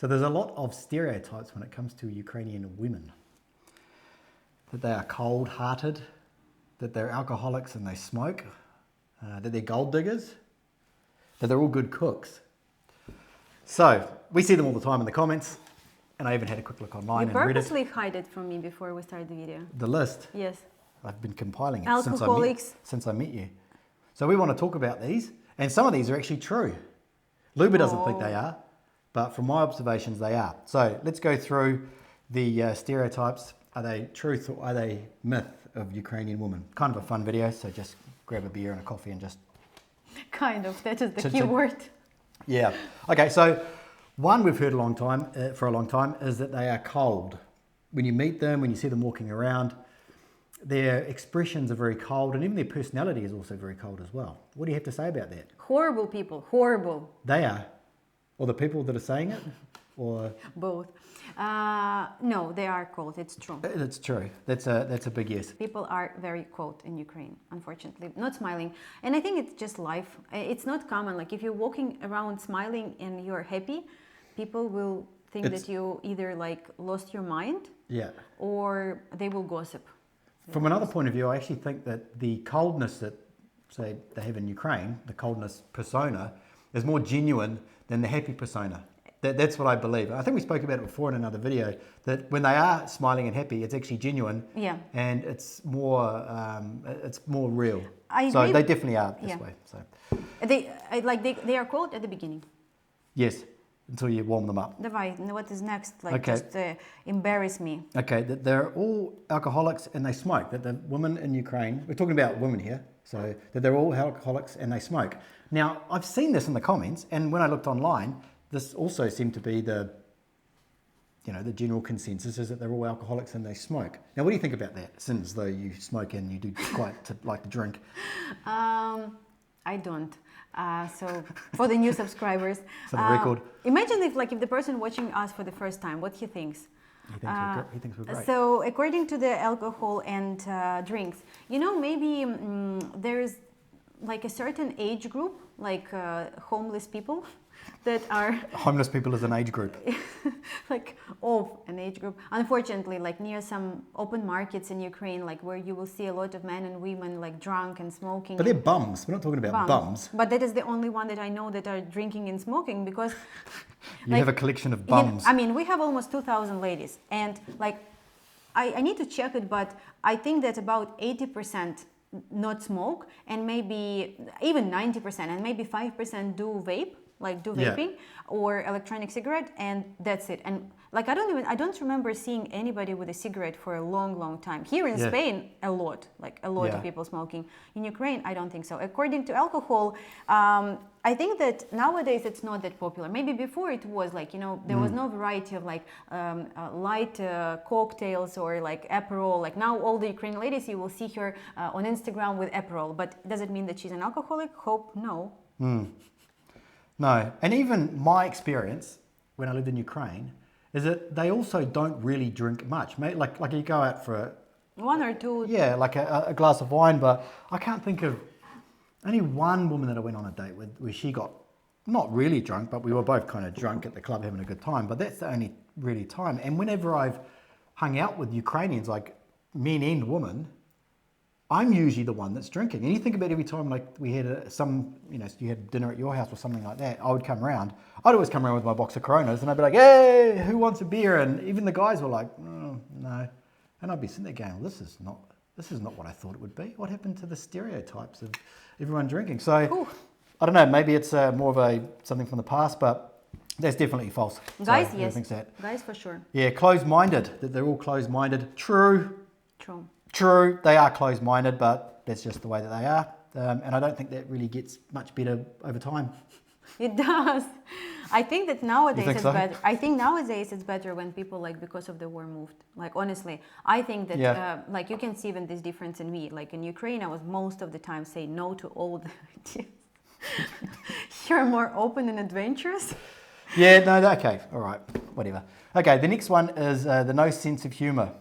So there's a lot of stereotypes when it comes to Ukrainian women. That they are cold-hearted, that they're alcoholics and they smoke, that they're gold diggers, that they're all good cooks. So we see them all the time in the comments, and I even had a quick look online You and read it. purposely hide it from me before we start the video. The list? Yes. I've been compiling it Alcoholics. since I met you. So we want to talk about these, and some of these are actually true. Luba doesn't think they are, but from my observations they are. So let's go through the stereotypes. Are they truth or are they myth of Ukrainian women? Kind of a fun video, so just grab a beer and a coffee and just... Kind of, that is the key word. Yeah. Okay, so one we've heard for a long time is that they are cold. When you meet them, when you see them walking around, their expressions are very cold, and even their personality is also very cold as well. What do you have to say about that? Horrible people, horrible. They are. Or the people that are saying it? Or both. No, they are cold, it's true. It's true. That's a big yes. People are very cold in Ukraine, unfortunately. Not smiling. And I think it's just life. It's not common. Like if you're walking around smiling and you're happy, people will think that you either like lost your mind, or they will gossip. From another point of view, I actually think that the coldness that, say, they have in Ukraine, the coldness persona, is more genuine than the happy persona. That's what I believe. I think we spoke about it before in another video, that when they are smiling and happy, it's actually genuine, and it's more real. So they definitely are this way. So they are cold at the beginning. Yes, until you warm them up. What is next? Just embarrass me. Okay, that they're all alcoholics and they smoke. That the women in Ukraine, we're talking about women here, so that they're all alcoholics and they smoke. Now, I've seen this in the comments, and when I looked online, this also seemed to be the general consensus is that they're all alcoholics and they smoke. Now, what do you think about that? Since though you smoke and you do quite like to drink. I don't. So for the new subscribers, for the record, imagine if the person watching us for the first time, what he thinks. He thinks we're great. So according to the alcohol and drinks, maybe there's like a certain age group, like homeless people that are... Homeless people as an age group. Like of an age group. Unfortunately, like near some open markets in Ukraine, like where you will see a lot of men and women like drunk and smoking. But they're bums. We're not talking about bums. But that is the only one that I know that are drinking and smoking because... You have a collection of bums. We have almost 2,000 ladies. And I need to check it, but I think that about 80% not smoke, and maybe even 90%, and maybe 5% do vape, vaping or electronic cigarette, and that's it. And I don't remember seeing anybody with a cigarette for a long time. Here in Spain, a lot of people smoking. In Ukraine, I don't think so. According to alcohol, I think that nowadays it's not that popular. Maybe before it was there was no variety of light cocktails or Aperol. Now all the Ukrainian ladies, you will see her on Instagram with Aperol. But does it mean that she's an alcoholic? Hope no. No, and even my experience when I lived in Ukraine is that they also don't really drink much. Like you go out for one or two. Yeah, like a glass of wine, but I can't think of only one woman that I went on a date with where she got not really drunk, but we were both kind of drunk at the club having a good time. But that's the only really time. And whenever I've hung out with Ukrainians, like men and women, I'm usually the one that's drinking. And you think about every time we had you had dinner at your house or something like that, I would come around. I'd always come around with my box of Coronas and I'd be like, hey, who wants a beer? And even the guys were like, no. And I'd be sitting there going, well, this is not what I thought it would be. What happened to the stereotypes of everyone drinking? So I don't know, maybe it's more of something from the past, but that's definitely false. Guys, so, yes. Guys, for sure. Yeah, closed-minded, that they're all closed-minded. True, they are closed-minded, but that's just the way that they are. And I don't think that really gets much better over time. It does. I think that nowadays it's so? better. I think nowadays it's better when people because of the war moved. Honestly, I think that you can see even this difference in me. In Ukraine, I was most of the time saying no to all the ideas. You're more open and adventurous. Yeah, no, okay, all right, whatever. Okay, the next one is the no sense of humor.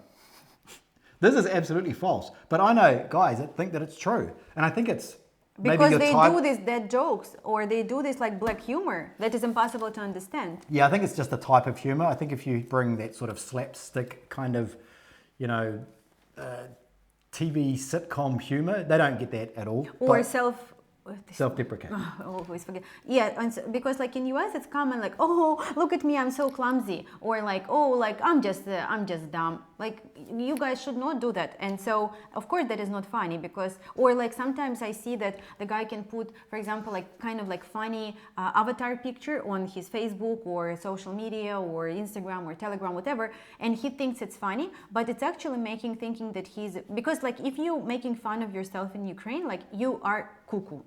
This is absolutely false, but I know guys that think that it's true, and I think it's Because your they type. do these dead jokes, or they do this like black humor that is impossible to understand. Yeah, I think it's just a type of humor. I think if you bring that sort of slapstick kind of, you know, TV sitcom humor, they don't get that at all. Or But self-deprecating. I always forget. Yeah, and so, because like in US it's common like, oh, look at me, I'm so clumsy, or like, oh, like I'm just dumb. Like you guys should not do that. And so of course that is not funny because, or like sometimes I see that the guy can put, for example, like kind of like funny avatar picture on his Facebook or social media or Instagram or Telegram, whatever, and he thinks it's funny, but it's actually thinking that he's, because like if you making fun of yourself in Ukraine, like you are cuckoo.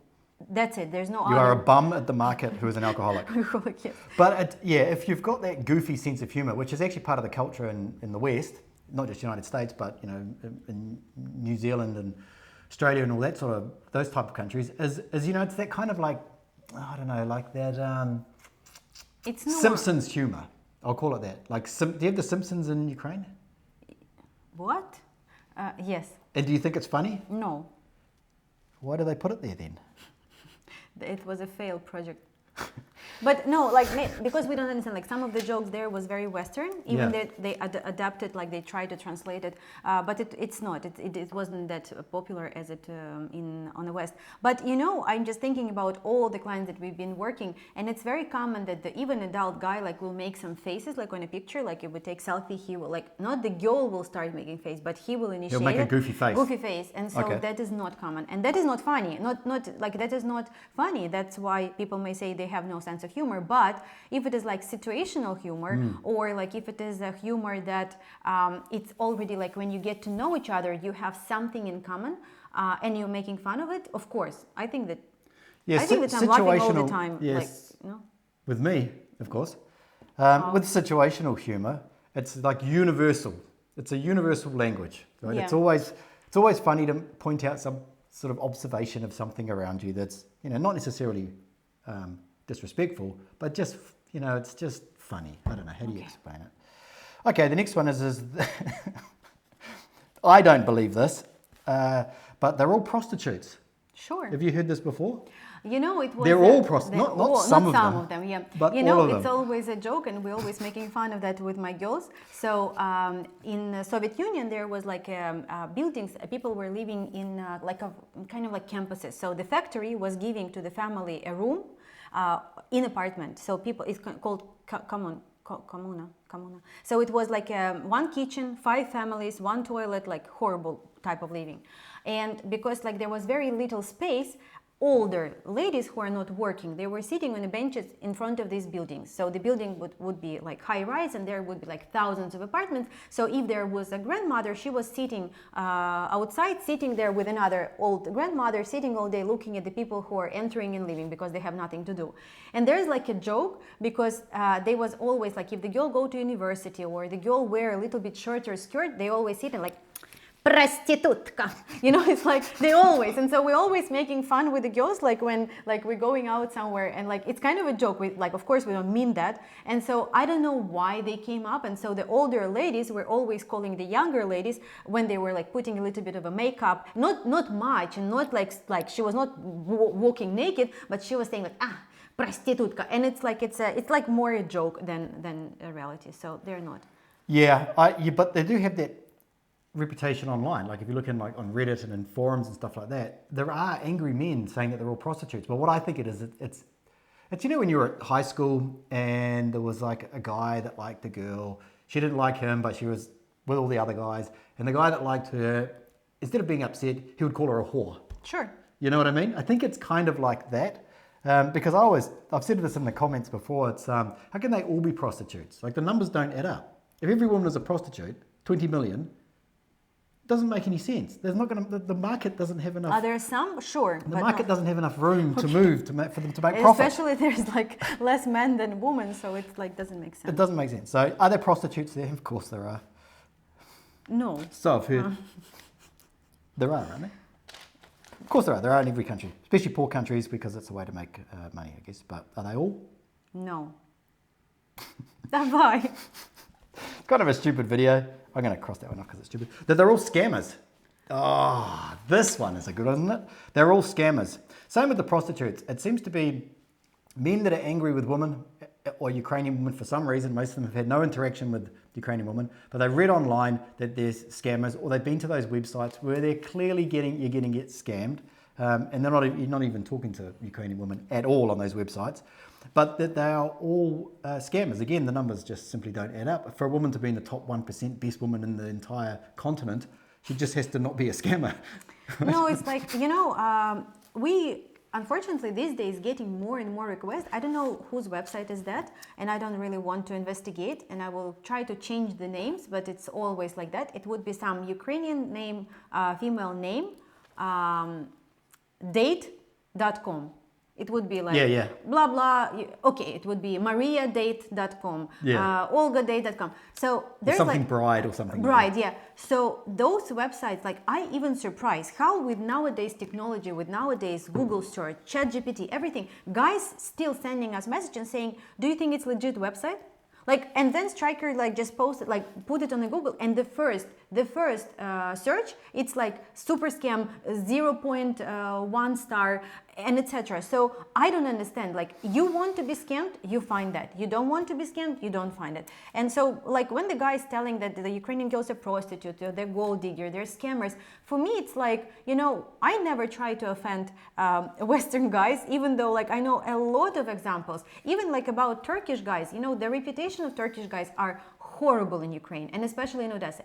That's it. There's no You are a bum at the market who is an alcoholic. Yes. But if you've got that goofy sense of humor, which is actually part of the culture in the West, not just United States, but you know, in New Zealand and Australia and all that sort of those type of countries, is you know, it's that kind of like, I don't know, like that It's not. Simpsons humor. I'll call it that. Like, do you have the Simpsons in Ukraine? What? Yes. And do you think it's funny? No. Why do they put it there then? It was a failed project. But no, like because we don't understand, like some of the jokes there was very Western, even Yeah. that they adapted, like they tried to translate it, but it's not. It wasn't that popular as it on the West. But you know, I'm just thinking about all the clients that we've been working, and it's very common that the even adult guy like will make some faces, like on a picture, like if we take selfie, he will like not the girl will start making face, but he will initiate. He'll make a goofy face. Goofy face, and so Okay. that is not common, and that is not funny. Not like that is not funny. That's why people may say they have no sense of humor. But if it is like situational humor, or like if it is a humor that it's already like when you get to know each other, you have something in common, and you're making fun of it. Of course, I think that. Yeah, I think that I'm laughing all the situational- time. yes. Like, you know? With me, of course. With situational humor, it's like universal. It's a universal language, right? Yeah. It's always funny to point out some sort of observation of something around you that's, you know, not necessarily disrespectful, but just, you know, it's just funny. I don't know, how do you explain it? Okay, the next one is I don't believe this, but they're all prostitutes. Sure. Have you heard this before? You know, it was. They're all prostitutes, not some of them. Yeah. but you know, all of it's them. always a joke, and we're always making fun of that with my girls. So in the Soviet Union, there was like buildings. People were living in like a kind of like campuses. So the factory was giving to the family a room in apartment. So people, it's called Kommuna. So it was like one kitchen, 5 families, 1 toilet, like horrible type of living. And because like there was very little space, older ladies who are not working, they were sitting on the benches in front of these buildings. So the building would be like high rise, and there would be like thousands of apartments. So if there was a grandmother, she was sitting outside, sitting there with another old grandmother, sitting all day looking at the people who are entering and leaving because they have nothing to do. And there's like a joke because they was always like, if the girl go to university or the girl wear a little bit shorter skirt, they always sit and like, prostitutka, you know, it's like they always, and so we're always making fun with the girls, like when like we're going out somewhere, and like it's kind of a joke. We like, of course, we don't mean that, and so I don't know why they came up, and so the older ladies were always calling the younger ladies when they were like putting a little bit of a makeup, not much, and not like she was not walking naked, but she was saying like prostitutka, and it's like more a joke than a reality. So they're not. Yeah, but they do have that reputation online. Like if you look in like on Reddit and in forums and stuff like that, there are angry men saying that they're all prostitutes. But what I think it is, it's you know, when you were at high school and there was like a guy that liked a girl, she didn't like him, but she was with all the other guys, and the guy that liked her, instead of being upset, he would call her a whore. Sure. You know what I mean? I think it's kind of like that. Because I've said this in the comments before, it's how can they all be prostitutes? Like the numbers don't add up. If every woman is a prostitute, 20 million, doesn't make any sense. There's not going to, the market doesn't have enough. Are there some? Sure. The market doesn't have enough room to move for them to make profit. Especially there's like less men than women, so it like doesn't make sense. It doesn't make sense. So are there prostitutes there? Of course there are. No. So I've heard. There are, aren't there? Of course there are. There are in every country, especially poor countries, because it's a way to make money, I guess. But are they all? No. Bye. Kind of a stupid video. I'm going to cross that one off because it's stupid. That they're all scammers. Oh, this one is a good one, isn't it? They're all scammers. Same with the prostitutes. It seems to be men that are angry with women or Ukrainian women for some reason. Most of them have had no interaction with Ukrainian women, but they've read online that there's scammers, or they've been to those websites where they're clearly you're getting scammed, and you're not even talking to Ukrainian women at all on those websites, but that they are all scammers. Again, the numbers just simply don't add up. For a woman to be in the top 1% best woman in the entire continent, she just has to not be a scammer. No, it's like, we unfortunately these days getting more and more requests. I don't know whose website is that, and I don't really want to investigate, and I will try to change the names, but it's always like that. It would be some Ukrainian name, female name, date.com. It would be like blah blah. Okay, it would be mariadate.com, olgadate.com. So there's something like bride or something. Bride, yeah. So those websites, like I even surprised how with nowadays technology, with nowadays Google search, ChatGPT, everything, guys still sending us messages and saying, "Do you think it's legit website?" Like, and then Striker like just posted, like put it on the Google, and the first search, it's like super scam, 0.1 star, and etc. So I don't understand. Like, you want to be scammed, you find that. You don't want to be scammed, you don't find it. And so, like, when the guy is telling that the Ukrainian girls are prostitutes, they're gold digger, they're scammers, for me it's like, I never try to offend Western guys, even though like I know a lot of examples, even like about Turkish guys. The reputation of Turkish guys are horrible in Ukraine, and especially in Odessa.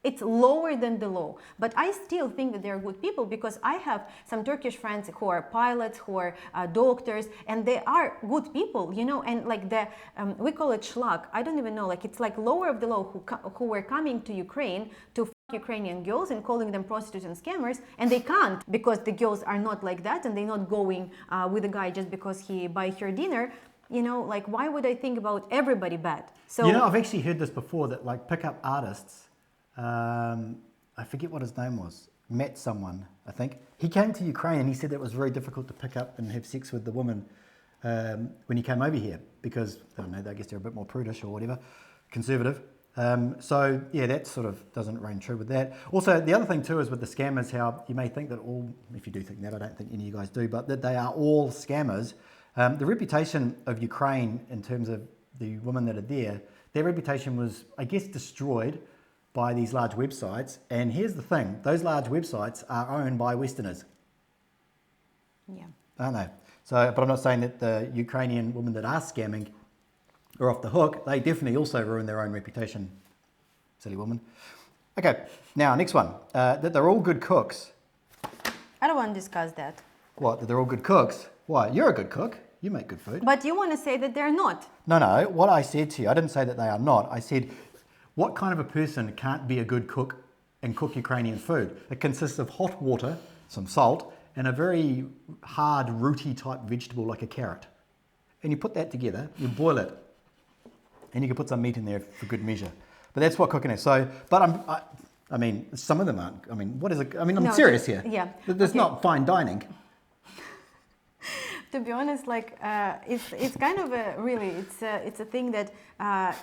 It's lower than the low, but I still think that they're good people, because I have some Turkish friends who are pilots, who are doctors, and they are good people, and like we call it schlag. I don't even know, like it's like lower of the low who were coming to Ukraine to fuck Ukrainian girls and calling them prostitutes and scammers, and they can't, because the girls are not like that, and they're not going with a guy just because he buy her dinner. Like, why would I think about everybody bad? So I've actually heard this before, that like pickup artists, I forget what his name was, met someone, I think. He came to Ukraine and he said that it was very difficult to pick up and have sex with the woman when he came over here, because, I don't know, I guess they're a bit more prudish or whatever, conservative. So yeah, that sort of doesn't reign true with that. Also, the other thing too is with the scammers, how you may think that all, if you do think that, I don't think any of you guys do, but that they are all scammers. The reputation of Ukraine in terms of the women that are there, their reputation was, I guess, destroyed by these large websites. And here's the thing, those large websites are owned by Westerners. Yeah. Aren't they? So, but I'm not saying that the Ukrainian women that are scamming are off the hook. They definitely also ruin their own reputation. Silly woman. Okay, now next one. That they're all good cooks. I don't want to discuss that. What, that they're all good cooks? Why? You're a good cook. You make good food. But you want to say that they're not. No. What I said to you, I didn't say that they are not. I said, what kind of a person can't be a good cook and cook Ukrainian food? It consists of hot water, some salt, and a very hard, rooty type vegetable like a carrot. And you put that together, you boil it, and you can put some meat in there for good measure. But that's what cooking is. So, but I mean, some of them aren't. I mean, what is it? I mean, I'm serious here. Yeah. There's not fine dining. To be honest, like it's kind of it's a thing that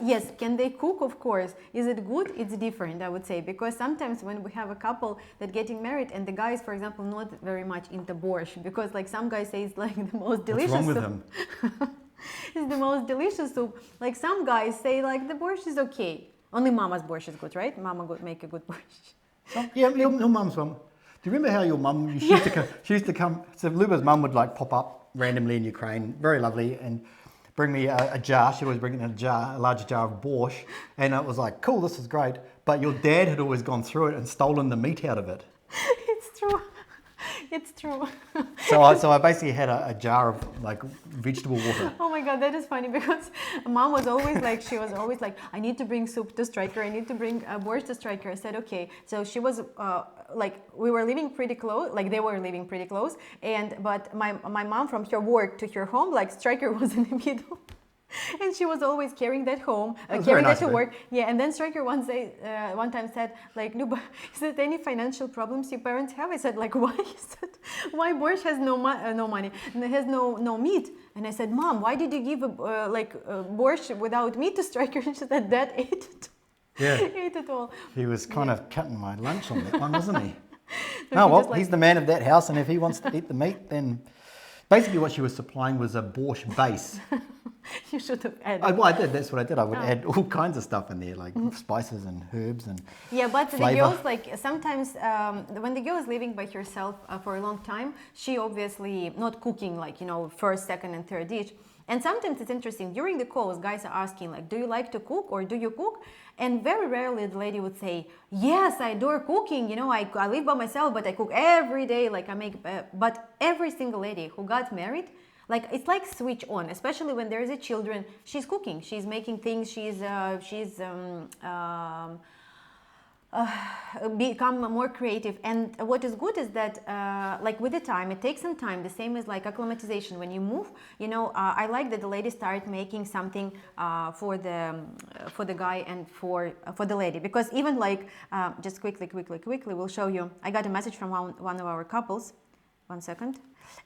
yes, can they cook? Of course. Is it good? It's different, I would say, because sometimes when we have a couple that getting married and the guy is, for example, not very much into borscht, because like some guys say it's like the most delicious. What's wrong with him? It's the most delicious soup. Like some guys say like the borscht is okay. Only mama's borscht is good, right? Mama would make a good borscht. Yeah, your mum's mum. Do you remember how your mum, she used to come, so Luba's mum would like pop up randomly in Ukraine, very lovely, and bring me a jar. She'd always bring in a large jar of borscht, and it was like, cool, this is great. But your dad had always gone through it and stolen the meat out of it. It's true. It's true. So I basically had a jar of like vegetable water. Oh my God, that is funny, because mom was always like, I need to bring soup to Striker, I need to bring borscht to Striker. I said, okay. So she was like, we were living pretty close, like they were living pretty close. But my mom, from her work to her home, like Striker was in the middle. And she was always carrying that home, carrying that to work. Yeah, and then Striker one time said, like, Luba, is there any financial problems your parents have? I said, like, why? He said, why borscht has no money, and it has no meat? And I said, Mom, why did you give borscht without meat to Striker? And she said, Dad ate it. Yeah. Ate it all. He was kind of cutting my lunch on that one, wasn't he? So Oh, he well, just, like- he's the man of that house, and if he wants to eat the meat, then... Basically, what she was supplying was a borscht base. You should have added. Well, I did. That's what I did. I would add all kinds of stuff in there, like spices and herbs and Yeah, but the flavor. girls, like, sometimes when the girl is living by herself for a long time, she obviously not cooking, like, you know, first, second, and third dish. And sometimes it's interesting, during the calls, guys are asking, like, do you like to cook or do you cook? And very rarely the lady would say, yes, I adore cooking, you know, I live by myself, but I cook every day, like I make, but every single lady who got married, like, it's like switch on, especially when there's a children, she's cooking, she's making things, she's become more creative. And what is good is that like with the time, it takes some time, the same as like acclimatization. When you move, you know, I like that the lady start making something for the guy and for the lady, because even like just quickly we'll show you. I got a message from one of our couples, 1 second,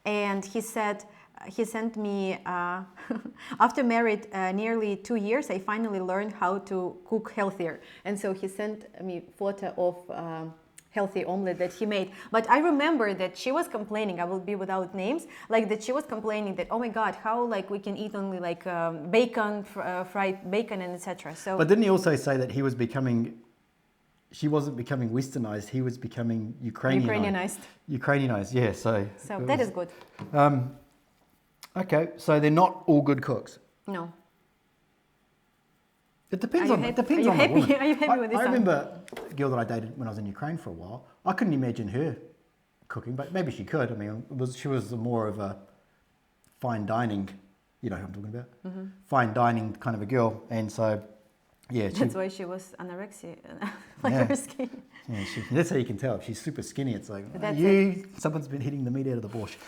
and he said, he sent me, after married nearly 2 years, I finally learned how to cook healthier. And so he sent me photo of healthy omelet that he made. But I remember that she was complaining, I will be without names, like that she was complaining that, oh my God, how like we can eat only like bacon, fried bacon and etc. So. But didn't he also say that he was becoming... She wasn't becoming westernized, he was becoming Ukrainianized. Ukrainianized, yeah, so... So that is good. Okay, so they're not all good cooks. No. It depends on the woman. Are you happy with this? I remember a girl that I dated when I was in Ukraine for a while. I couldn't imagine her cooking, but maybe she could. I mean, she was more of a fine dining, you know who I'm talking about? Mm-hmm. Fine dining kind of a girl, and so, yeah. That's why she was anorexia, like Yeah. her skin. Yeah, that's how you can tell. If she's super skinny, it's like, That's someone's been hitting the meat out of the borscht.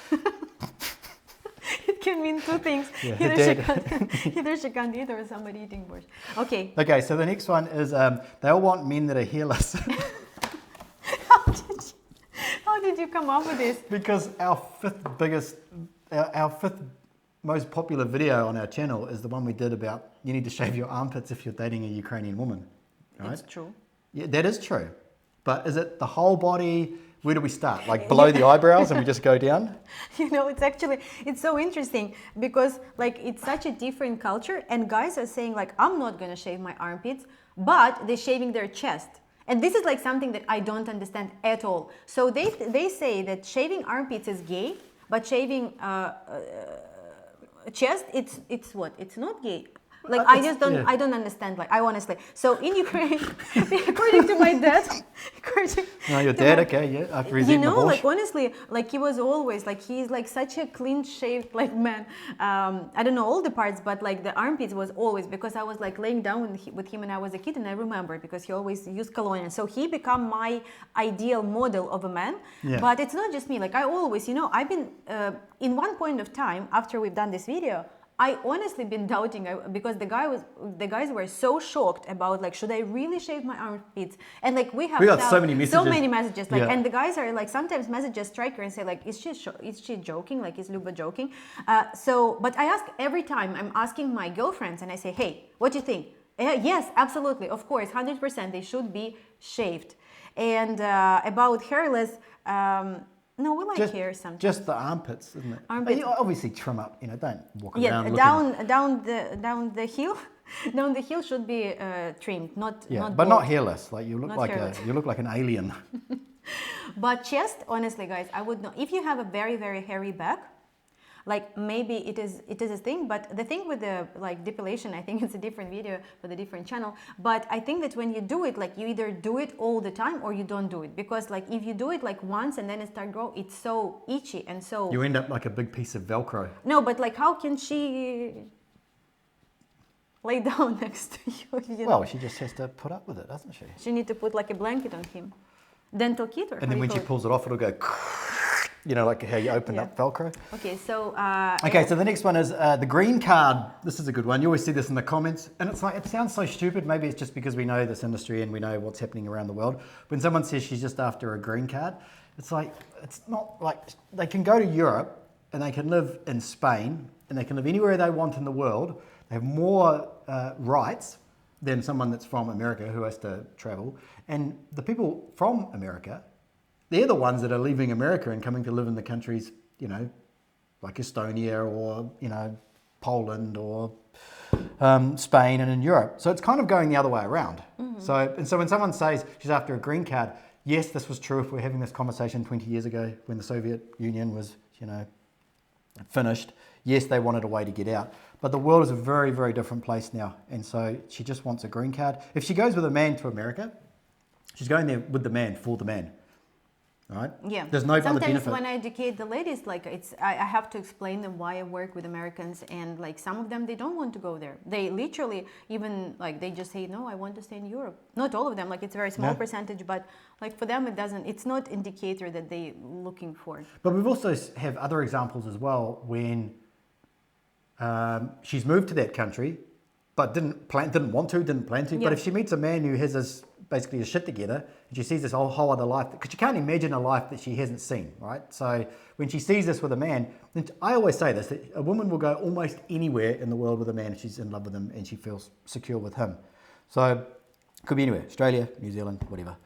It can mean two things. Yeah, Either she can't eat or somebody eating borscht. Okay. Okay, so the next one is they all want men that are hairless. How did you come up with this? Because our fifth most popular video on our channel is the one we did about you need to shave your armpits if you're dating a Ukrainian woman. Right? It's true. Yeah, that is true. But is it the whole body? Where do we start? Like below the eyebrows and we just go down? You know, it's so interesting because like it's such a different culture, and guys are saying like, I'm not going to shave my armpits, but they're shaving their chest. And this is like something that I don't understand at all. So they say that shaving armpits is gay, but shaving chest, it's what? It's not gay. Like I just don't, yeah. I don't understand. Like I honestly. So in Ukraine, according to my dad, No, your dad, okay, yeah. After he's eaten the borscht. like honestly, like he was always like he's like such a clean shaved like man. I don't know all the parts, but like the armpits was always, because I was like laying down with him when I was a kid, and I remember because he always used cologne, and so he become my ideal model of a man. Yeah. But it's not just me. Like I always, you know, I've been in one point of time after we've done this video, I honestly been doubting because the guys were so shocked about like, should I really shave my armpits? And like we got so many messages. Like, yeah. and the guys are like sometimes messages strike her and say like, is she joking? Like, is Luba joking? But I ask every time, I'm asking my girlfriends and I say, hey, what do you think? Yes, absolutely, of course, 100%, they should be shaved. And about hairless. No, we like hair sometimes. Just the armpits, isn't it? Armpits. You obviously trim up, you know, don't walk around Yeah, looking... down the heel. Down the heel should be trimmed, not but bald. not hairless. Like you look like an alien. But chest, honestly, guys, I would know if you have a very, very hairy back. Like maybe it is a thing, but the thing with the like depilation, I think it's a different video with a different channel. But I think that when you do it, like you either do it all the time or you don't do it, because like if you do it like once and then it start grow, it's so itchy and so. You end up like a big piece of Velcro. No, but like how can she lay down next to you? You know? Well, she just has to put up with it, doesn't she? She need to put like a blanket on him, dental kit, or and then when she pulls it off, it'll go. You know, like how you open up Velcro. Okay, so. Okay, so the next one is the green card. This is a good one. You always see this in the comments, and it's like it sounds so stupid. Maybe it's just because we know this industry and we know what's happening around the world. When someone says she's just after a green card, it's like it's not like they can go to Europe and they can live in Spain and they can live anywhere they want in the world. They have more rights than someone that's from America who has to travel. And the people from America, they're the ones that are leaving America and coming to live in the countries, you know, like Estonia or, you know, Poland or Spain and in Europe. So it's kind of going the other way around. Mm-hmm. So when someone says she's after a green card, yes, this was true if we're having this conversation 20 years ago when the Soviet Union was, you know, finished. Yes, they wanted a way to get out. But the world is a very, very different place now. And so she just wants a green card. If she goes with a man to America, she's going there with the man, for the man. Right? Yeah. There's no other benefit. Sometimes when I educate the ladies, like I have to explain them why I work with Americans, and like some of them, they don't want to go there. They literally even like they just say, no, I want to stay in Europe. Not all of them, like it's a very small percentage, but like for them, it's not indicator that they looking for. But we've also have other examples as well when she's moved to that country, but didn't plan to. Yeah. But if she meets a man who has basically his shit together, and she sees this whole other life, because you can't imagine a life that she hasn't seen, right? So when she sees this with a man, I always say this, that a woman will go almost anywhere in the world with a man if she's in love with him and she feels secure with him. So it could be anywhere, Australia, New Zealand, whatever.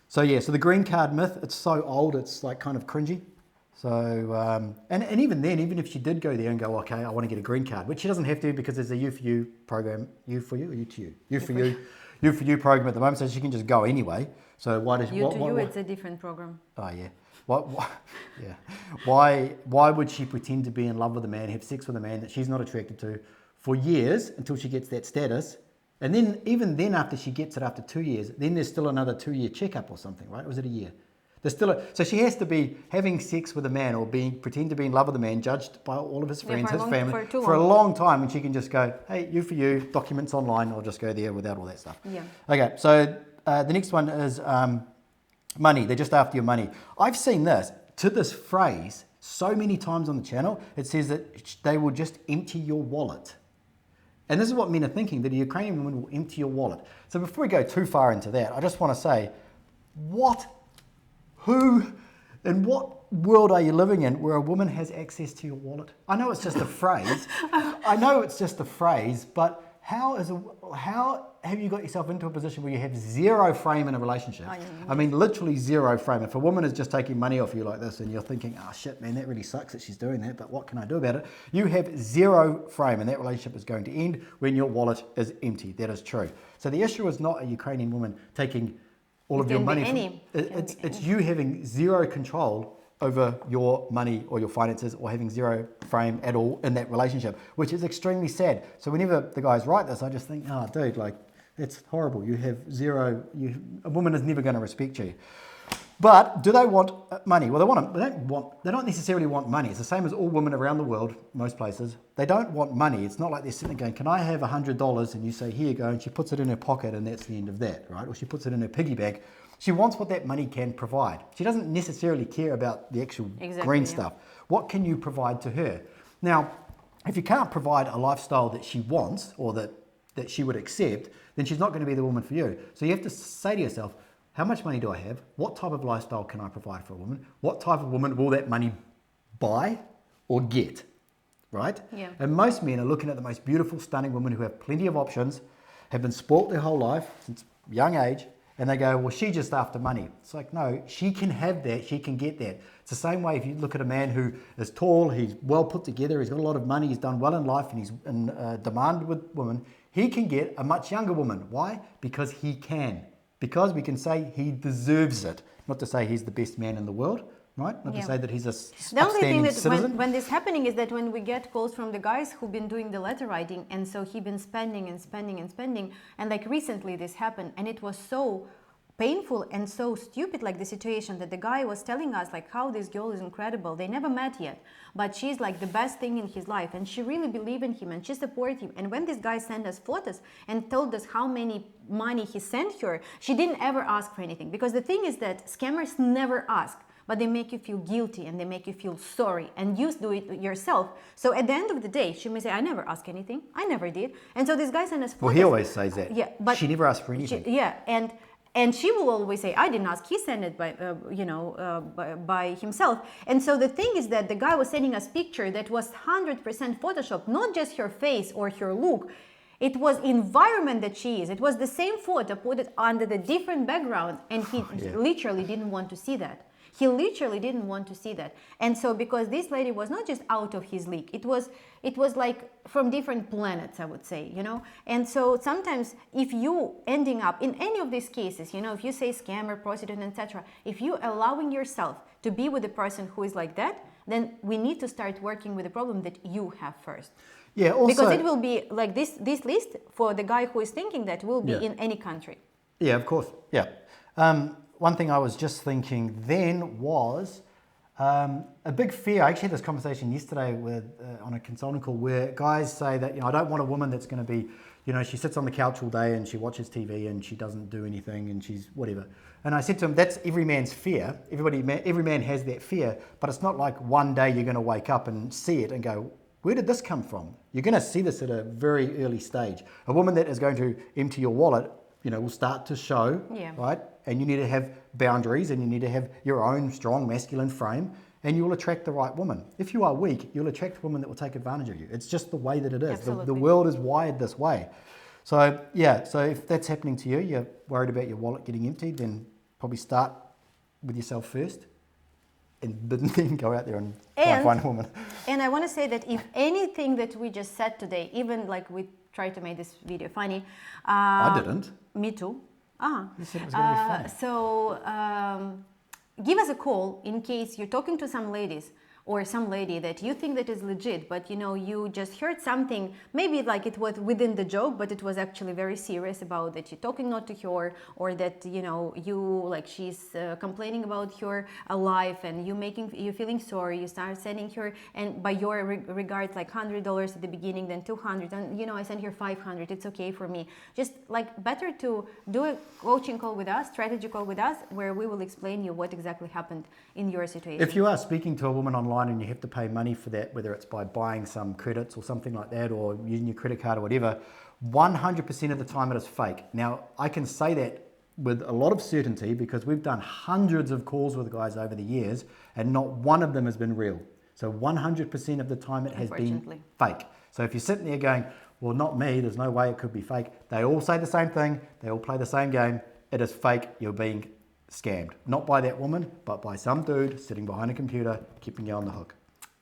So the green card myth, it's so old, it's like kind of cringy. So, and even then, even if she did go there and go, okay, I want to get a green card, which she doesn't have to because there's a You For You program, You For You or You To You? You For You program at the moment, so she can just go anyway. So why does it's a different program. Oh yeah. Yeah. Why would she pretend to be in love with a man, have sex with a man that she's not attracted to for years until she gets that status? And then even then after she gets it after 2 years, then there's still another 2-year checkup or something, right? Or was it a year? So she has to be having sex with a man or pretend to be in love with a man, judged by all of his friends, his family, for a long time, and she can just go, hey, You For You, documents online, I'll just go there without all that stuff. Yeah. Okay, so the next one is money. They're just after your money. I've seen this phrase so many times on the channel. It says that they will just empty your wallet. And this is what men are thinking, that a Ukrainian woman will empty your wallet. So before we go too far into that, I just want to say, who, in what world are you living in where a woman has access to your wallet? I know it's just a phrase. But how have you got yourself into a position where you have zero frame in a relationship? I mean, literally zero frame. If a woman is just taking money off you like this and you're thinking, oh shit, man, that really sucks that she's doing that, but what can I do about it? You have zero frame, and that relationship is going to end when your wallet is empty. That is true. So the issue is not a Ukrainian woman taking all of your money. It's you having zero control over your money or your finances, or having zero frame at all in that relationship, which is extremely sad. So whenever the guys write this, I just think, oh dude, like, it's horrible. You have zero, a woman is never going to respect you. But do they want money? Well, they don't necessarily want money. It's the same as all women around the world, most places. They don't want money. It's not like they're sitting there going, can I have $100? And you say, here you go. And she puts it in her pocket and that's the end of that, right? Or she puts it in her piggy bank. She wants what that money can provide. She doesn't necessarily care about the actual green stuff. What can you provide to her? Now, if you can't provide a lifestyle that she wants or that she would accept, then she's not going to be the woman for you. So you have to say to yourself, how much money do I have? What type of lifestyle can I provide for a woman? What type of woman will that money buy or get, right? Yeah. And most men are looking at the most beautiful, stunning women who have plenty of options, have been spoilt their whole life since young age, and they go, well, she's just after money. It's like, no, she can have that, she can get that. It's the same way if you look at a man who is tall, he's well put together, he's got a lot of money, he's done well in life, and he's in demand with women, he can get a much younger woman. Why? Because he can. Because we can say he deserves it. Not to say he's the best man in the world, right? Not to say that he's a The only thing that citizen. when this is happening is that when we get calls from the guys who've been doing the letter writing, and so he's been spending and spending and spending, and like recently this happened, and it was so painful and so stupid, like the situation that the guy was telling us like how this girl is incredible. They never met yet, but she's like the best thing in his life, and she really believed in him and she supported him. And when this guy sent us photos and told us how many money he sent her, she didn't ever ask for anything, because the thing is that scammers never ask, but they make you feel guilty and they make you feel sorry, and you do it yourself. So at the end of the day, she may say, I never asked anything, I never did. And so this guy sent us photos. Well, he always says that. Yeah, but she never asked for anything. And she will always say, I didn't ask, he sent it by himself. And so the thing is that the guy was sending us picture that was 100% Photoshop, not just her face or her look. It was environment that she is. It was the same photo put it under the different background, and he literally didn't want to see that. He literally didn't want to see that. And so because this lady was not just out of his league, it was like from different planets, I would say, you know. And so sometimes if you ending up in any of these cases, you know, if you say scammer, prostitute, etc., if you allowing yourself to be with a person who is like that, then we need to start working with the problem that you have first. Yeah, also, because it will be like this list for the guy who is thinking that will be in any country. Yeah, of course. Yeah. One thing I was just thinking then was a big fear. I actually had this conversation yesterday with on a consulting call where guys say that, you know, I don't want a woman that's going to be, you know, she sits on the couch all day and she watches TV and she doesn't do anything and she's whatever. And I said to him, that's every man's fear. Every man has that fear, but it's not like one day you're going to wake up and see it and go, where did this come from? You're going to see this at a very early stage. A woman that is going to empty your wallet, you know, will start to show, right? And you need to have boundaries and you need to have your own strong masculine frame and you will attract the right woman. If you are weak, you'll attract a woman that will take advantage of you. It's just the way that it is. The world is wired this way. So, yeah, so if that's happening to you, you're worried about your wallet getting emptied, then probably start with yourself first and then go out there and try and find a woman. And I want to say that if anything that we just said today, even like we tried to make this video funny. I didn't. Me too. You said it was going to be funny. So give us a call in case you're talking to some ladies or some lady that you think that is legit, but you know, you just heard something, maybe like it was within the joke, but it was actually very serious about that you're talking not to her, or that, you know, you like she's complaining about her life and you feeling sorry, you start sending her, and by your regard, like $100 at the beginning, then 200, and you know, I sent her 500, it's okay for me. Just like better to do a coaching call with us, strategy call with us, where we will explain you what exactly happened in your situation. If you are speaking to a woman online and you have to pay money for that, whether it's by buying some credits or something like that, or using your credit card or whatever, 100% of the time it is fake. Now, I can say that with a lot of certainty because we've done hundreds of calls with guys over the years and not one of them has been real. So 100% of the time it has been fake. So if you're sitting there going, well, not me, there's no way it could be fake. They all say the same thing. They all play the same game. It is fake. You're being scammed. Not by that woman, but by some dude sitting behind a computer, keeping you on the hook.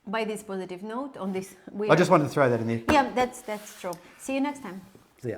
By this positive note, on this... I just wanted to throw that in there. Yeah, that's true. See you next time. See ya.